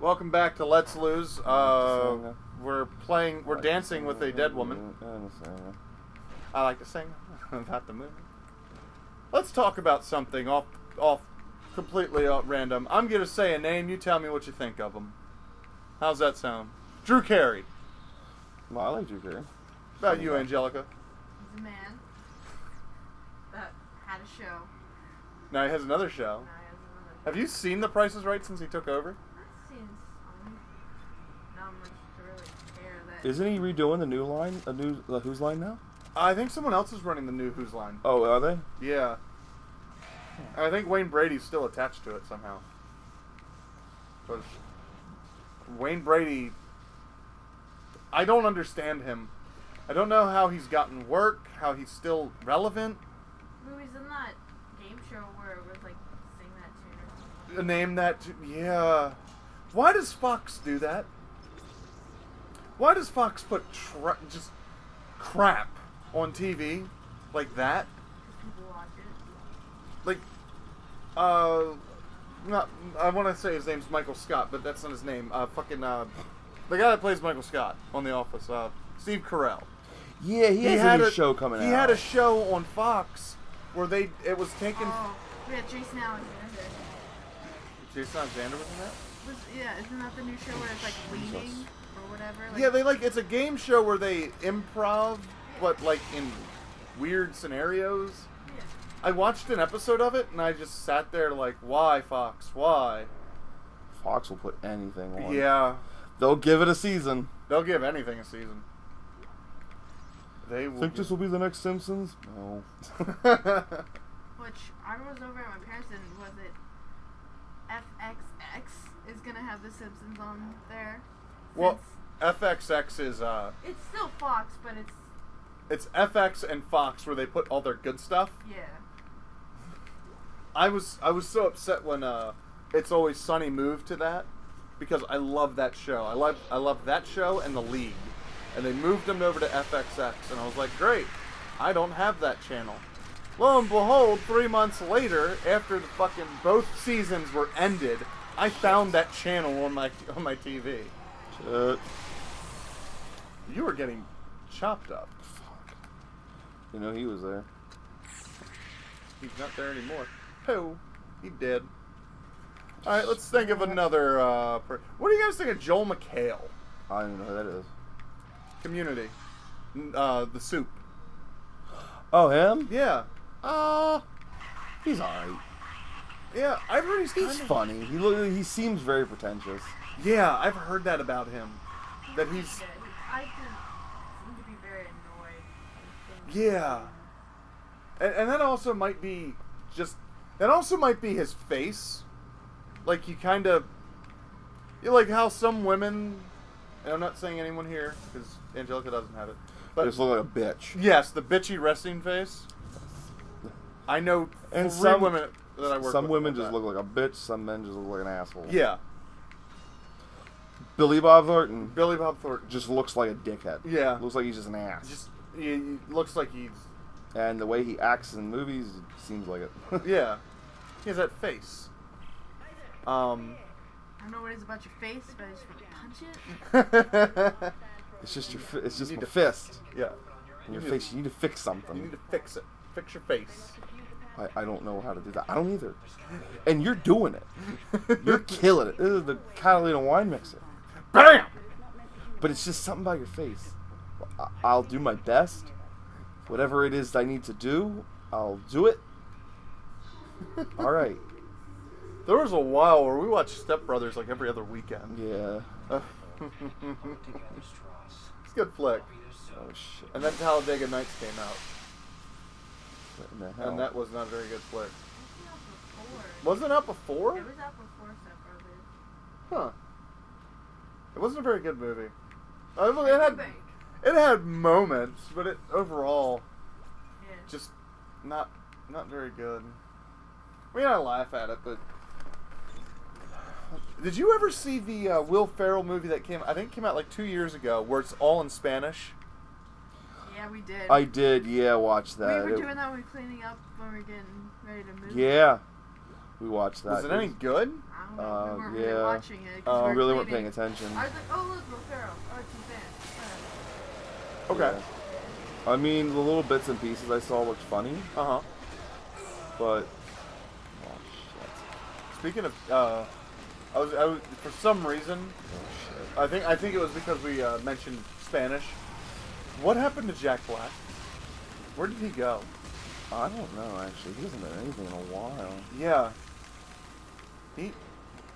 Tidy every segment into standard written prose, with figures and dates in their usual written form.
Welcome back to Let's Lose. We're dancing with a dead woman. I like to sing about the movie. Let's talk about something completely random. I'm going to say a name, you tell me what you think of him. How's that sound? Drew Carey. Well, I like Drew Carey. About you, Angelica? He's a man that had a show. Now he has another show. Now he has another show. Have you seen The Price is Right since he took over? I've seen some. Not much to really care that. Isn't he redoing the new line? The Who's line now? I think someone else is running the new Who's Line. Oh, are they? Yeah. I think Wayne Brady's still attached to it somehow. But Wayne Brady, I don't understand him. I don't know how he's gotten work, how he's still relevant. Movies in that game show where it was like sing that tune or something. Name that, yeah. Why does Fox do that? Why does Fox put just crap on TV like that? People watch it. Like, not, I want to say his name's Michael Scott, but that's not his name. The guy that plays Michael Scott on The Office, Steve Carell. Yeah, he has a new show coming out. He had a show on Fox where it was taken. Oh, yeah, Jason Alexander. Jason Alexander was in that? Isn't that the new show where it's like leaning or whatever? Like, Yeah, it's a game show where they improv, but like in weird scenarios. Yeah. I watched an episode of it and I just sat there like, why, Fox? Why? Fox will put anything on. Yeah. They'll give it a season. They'll give anything a season. They will. Think this will be the next Simpsons? No. Which I was over at my parents and was it FXX is gonna have The Simpsons on there? Well, FXX is It's still Fox, but it's FX and Fox where they put all their good stuff. yeah. I was so upset when It's Always Sunny moved to that because I love that show. I love that show and The League. And they moved them over to FXX and I was like, great. I don't have that channel. Lo and behold, 3 months later, after the fucking both seasons were ended, I found that channel on my TV. Shit. You were getting chopped up. Fuck. You know he was there. He's not there anymore. Who? He did. Alright, let's think of another, what do you guys think of Joel McHale? I don't even know who that is. Community. The Soup. Oh, him? Yeah. He's alright. Yeah, I've heard He's funny. He seems very pretentious. Yeah, I've heard that about him. That he's... I seem to be very annoyed. Yeah. And that also might be that also might be his face. Like, he kind of... like how some women... And I'm not saying anyone here, because Angelica doesn't have it. But They just look like a bitch. yes, the bitchy resting face. I know And three some women that I work with. Some women like just that. look like a bitch. Some men just look like an asshole. Yeah. Billy Bob Thornton Billy Bob Thornton. just looks like a dickhead. Yeah. Looks like he's just an ass. He looks like he's... And the way he acts in movies seems like it. Yeah. He has that face. I don't know what it is about your face, but I just want to punch it. It's just it's just You my need to- fist. Yeah. And your face. You need to fix something. You need to fix it. Fix your face. I don't know how to do that. I don't either. And you're doing it. You're killing it. This is the Catalina wine mixer. BAM! But it's just something about your face. I'll do my best. Whatever it is I need to do, I'll do it. All right. There was a while where we watched Step Brothers like every other weekend. Yeah. It's a good flick. Oh shit. And then Talladega Nights came out. What in the hell? And that was not a very good flick. It's out before. Wasn't it out before? It was out before Step Brothers. Huh. It wasn't a very good movie. It Think. had moments, but it overall Yeah. just not very good. I mean, I laugh at it, but Did you ever see the Will Ferrell movie that came out like 2 years ago, where it's all in Spanish? Yeah, we did. I did, yeah, watch that. We were doing that when we were cleaning up when we were getting ready to move. Yeah, we watched that. Was it any good? I don't know. We weren't really yeah. watching it. Oh, we really weren't paying attention. I was like, oh, look, Will Ferrell. Oh, it's in Okay. Yeah. I mean, the little bits and pieces I saw looked funny, Uh-huh. but... Oh, Speaking of, I was for some reason, shit. I think it was because we mentioned Spanish. What happened to Jack Black? Where did he go? I don't know, actually. He hasn't done anything in a while. Yeah.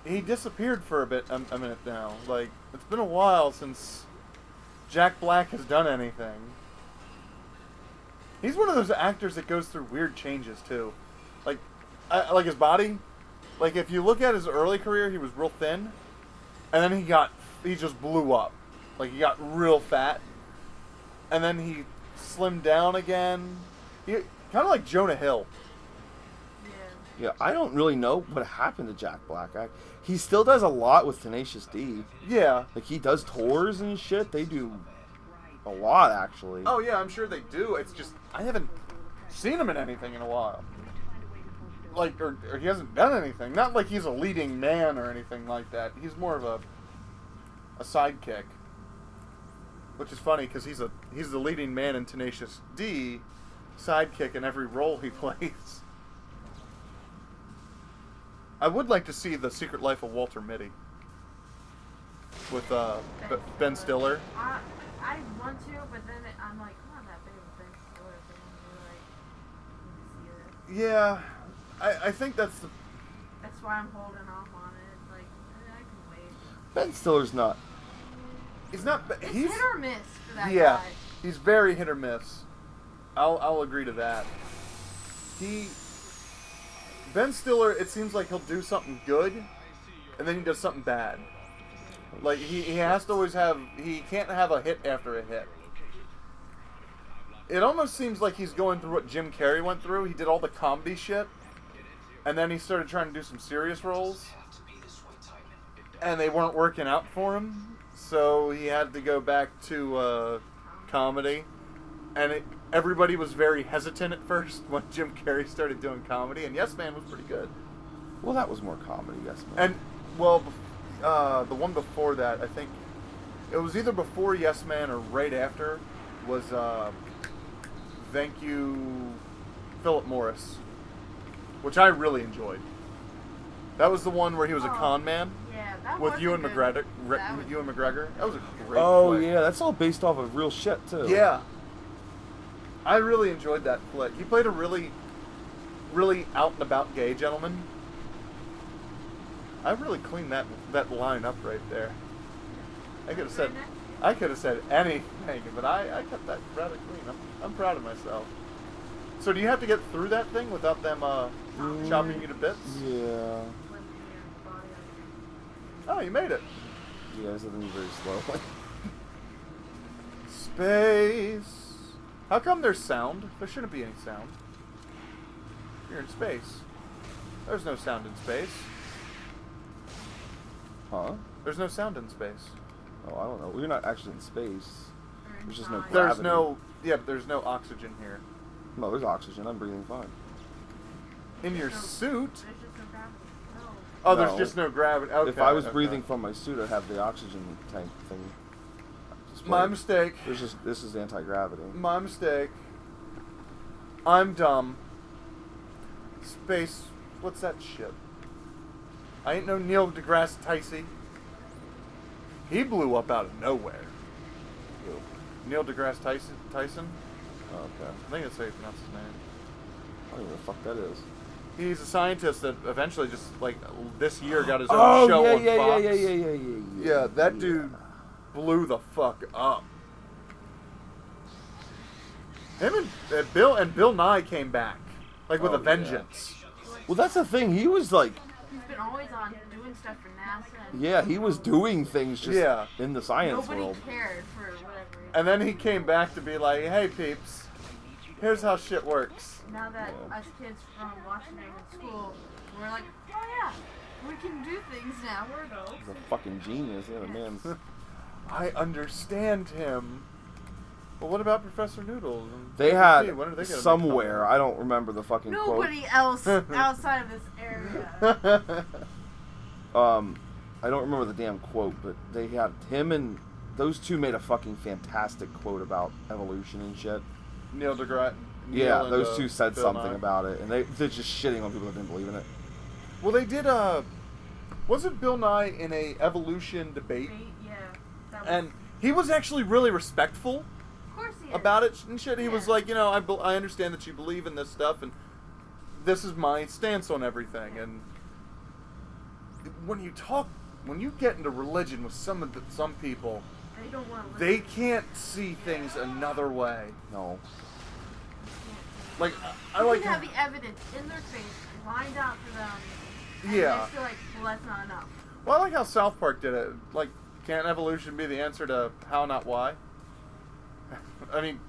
He disappeared for a minute now. Like, it's been a while since Jack Black has done anything. He's one of those actors that goes through weird changes too. Like his body. Like, if you look at his early career, he was real thin, and then he just blew up. Like, he got real fat, and then he slimmed down again. He kind of like Jonah Hill. Yeah, I don't really know what happened to Jack Black. He still does a lot with Tenacious D. Yeah. Like, he does tours and shit. They do a lot, actually. Oh yeah, I'm sure they do. It's just I haven't seen him in anything in a while. Like, or he hasn't done anything. Not like he's a leading man or anything like that. He's more of a sidekick. Which is funny because he's the leading man in Tenacious D, sidekick in every role he plays. I would like to see The Secret Life of Walter Mitty with Ben Stiller. I want to, but then I'm like, I'm not that big of a Ben Stiller fan. Like, see it. Yeah, I think that's the... That's why I'm holding off on it. Like, I can wait. Ben Stiller's not. He's not... It's He's hit or miss for that yeah, guy. he's very hit or miss. I'll agree to that. Ben Stiller, it seems like he'll do something good, and then he does something bad. Like, he has to always have... He can't have a hit after a hit. It almost seems like he's going through what Jim Carrey went through. He did all the comedy shit, and then he started trying to do some serious roles, and they weren't working out for him, so he had to go back to comedy. And everybody was very hesitant at first when Jim Carrey started doing comedy, and Yes Man was pretty good. Well, that was more comedy, yes, man. And, well, the one before that, I think, it was either before Yes Man or right after, was Thank You, Philip Morris, which I really enjoyed. That was the one where he was a con man Yeah, that with was Ewan a good- McGregor. that was- Ewan McGregor. That was a great Oh, flick. yeah, that's all based off of real shit, too. Yeah. I really enjoyed that flick. He played a really, really out-and-about gay gentleman. I really cleaned that line up right there. I could have said anything, but I kept that rather clean. I'm proud of myself. So do you have to get through that thing without them chopping you to bits? Yeah. Oh, you made it. Yeah, it's moving very slowly. Space. How come there's sound? There shouldn't be any sound. You're in space. There's no sound in space. Huh? There's no sound in space. Oh, I don't know. We're not actually in space. There's just no There's gravity. but there's no oxygen here. No, there's oxygen. I'm breathing fine. In your suit? There's just no gravity. No. Oh, there's No. just no gravity. Okay, If I was okay. breathing from my suit, I'd have the oxygen tank thing. displayed. My mistake. This is anti-gravity. My mistake. I'm dumb. Space. What's that shit? I ain't no Neil deGrasse Tyson. He blew up out of nowhere. Neil deGrasse Tyson? Oh, okay. I think that's how you pronounce his name. I don't know what the fuck that is. He's a scientist that eventually just, like, this year got his own show on Fox. Yeah, that dude blew the fuck up. Him and Bill Nye came back, like, with Oh, a vengeance. Well, that's the thing. He was like, He's been always on doing stuff for NASA. And yeah, he was doing things just Yeah. in the science Nobody world. cared for whatever. And then he came back to be like, hey, peeps, here's how shit works. Now that Yeah. us kids from watching him in school, we're like, oh yeah. We can do things now. We're adults. He's a fucking genius. Yeah, the man's. I understand him. But what about Professor Noodles? And They When had are they gonna make somewhere, comeback? I don't remember the fucking Nobody else outside of this area. I don't remember the damn quote, but they had him and those two made a fucking fantastic quote about evolution and shit. Neil deGrasse. Yeah, Neil and, those two said Bill something Nye. about it, and they're just shitting on people that didn't believe in it. Well, they did. Wasn't Bill Nye in a evolution debate? Yeah. That was, And he was actually really respectful of course he is. about it and shit. He Yeah. was like, I understand that you believe in this stuff, and this is my stance on everything. And when you get into religion with some people, They don't want to they can't see things another way. No. Like I You like can have the evidence in their face, lined out for them. And Yeah. they feel like, well, that's not enough. Well, I like how South Park did it. Like, can't evolution be the answer to how, not why? I mean,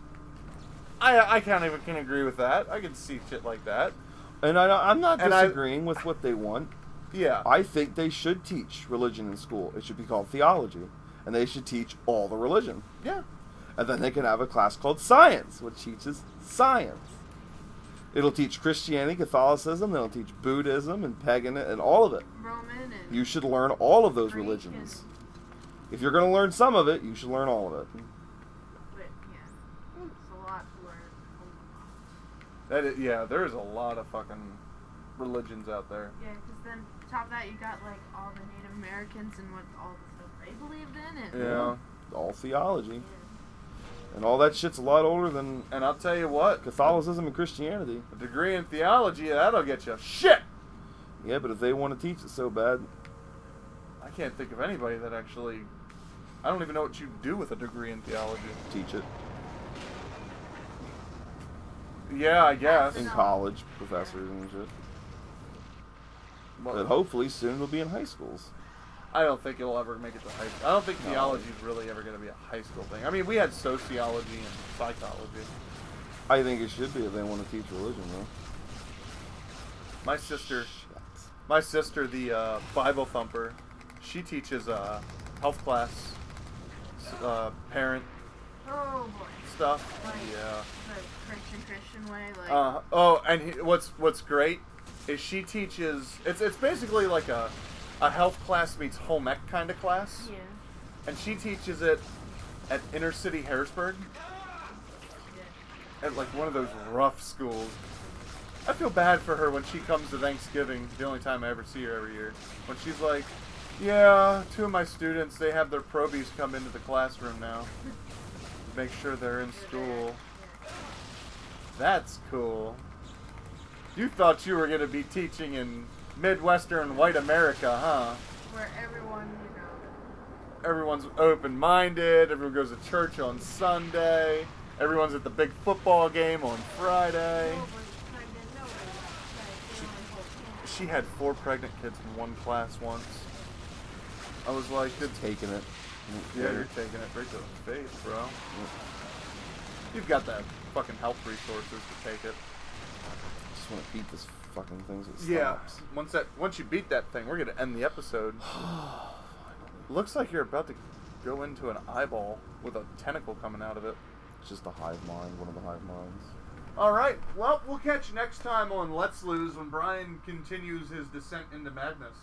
I can't even can agree with that. I can see shit like that. And I'm not And I- disagreeing with what they want. Yeah. I think they should teach religion in school. It should be called theology. And they should teach all the religion. Yeah. And then they can have a class called science, which teaches science. It'll teach Christianity, Catholicism, it'll teach Buddhism and pagan and all of it. Roman and You should learn all of those Greek religions. If you're going to learn some of it, you should learn all of it. But, yeah. It's a lot to learn. Yeah, there's a lot of fucking religions out there. Yeah, because then top of that, you got like all the Native Americans and what all the stuff they believed in. And, Yeah. All theology. And all that shit's a lot older than And I'll tell you what, Catholicism and Christianity. a degree in theology, that'll get you shit. Yeah, but if they want to teach it so bad, I can't think of anybody that actually. I don't even know what you do with a degree in theology. teach it. Yeah, I guess. In college, professors and shit. Well, But hopefully soon it'll be in high schools. I don't think it'll ever make it to high school. I don't think No. theology is really ever going to be a high school thing. I mean, we had sociology and psychology. I think it should be if they want to teach religion, though. My sister, Shit. the Bible thumper, she teaches health class, parent Oh boy. stuff. Like Yeah. the Christian way, like And what's great is she teaches. It's basically like a health class meets home ec kind of class, yeah. and she teaches it at inner city Harrisburg, at like one of those rough schools. I feel bad for her when she comes to Thanksgiving, the only time I ever see her every year. When she's like, yeah, 2 of my students, they have their probies come into the classroom now. Make sure they're in school. That's cool. You thought you were going to be teaching in Midwestern white America, huh? Where everyone, you know. Everyone's open-minded, everyone goes to church on Sunday, everyone's at the big football game on Friday. Nobody's pregnant, nobody's like, She had 4 pregnant kids in one class once. I was like, Taking it. yeah, you're taking it right to the face, bro. You've got that fucking health resources to take it. Just want to beat this fucking thing so it Yeah. stops. Once you beat that thing, we're gonna end the episode. Looks like you're about to go into an eyeball with a tentacle coming out of it. It's just a hive mind, one of the hive minds. All right. Well, we'll catch you next time on Let's Lose when Brian continues his descent into madness.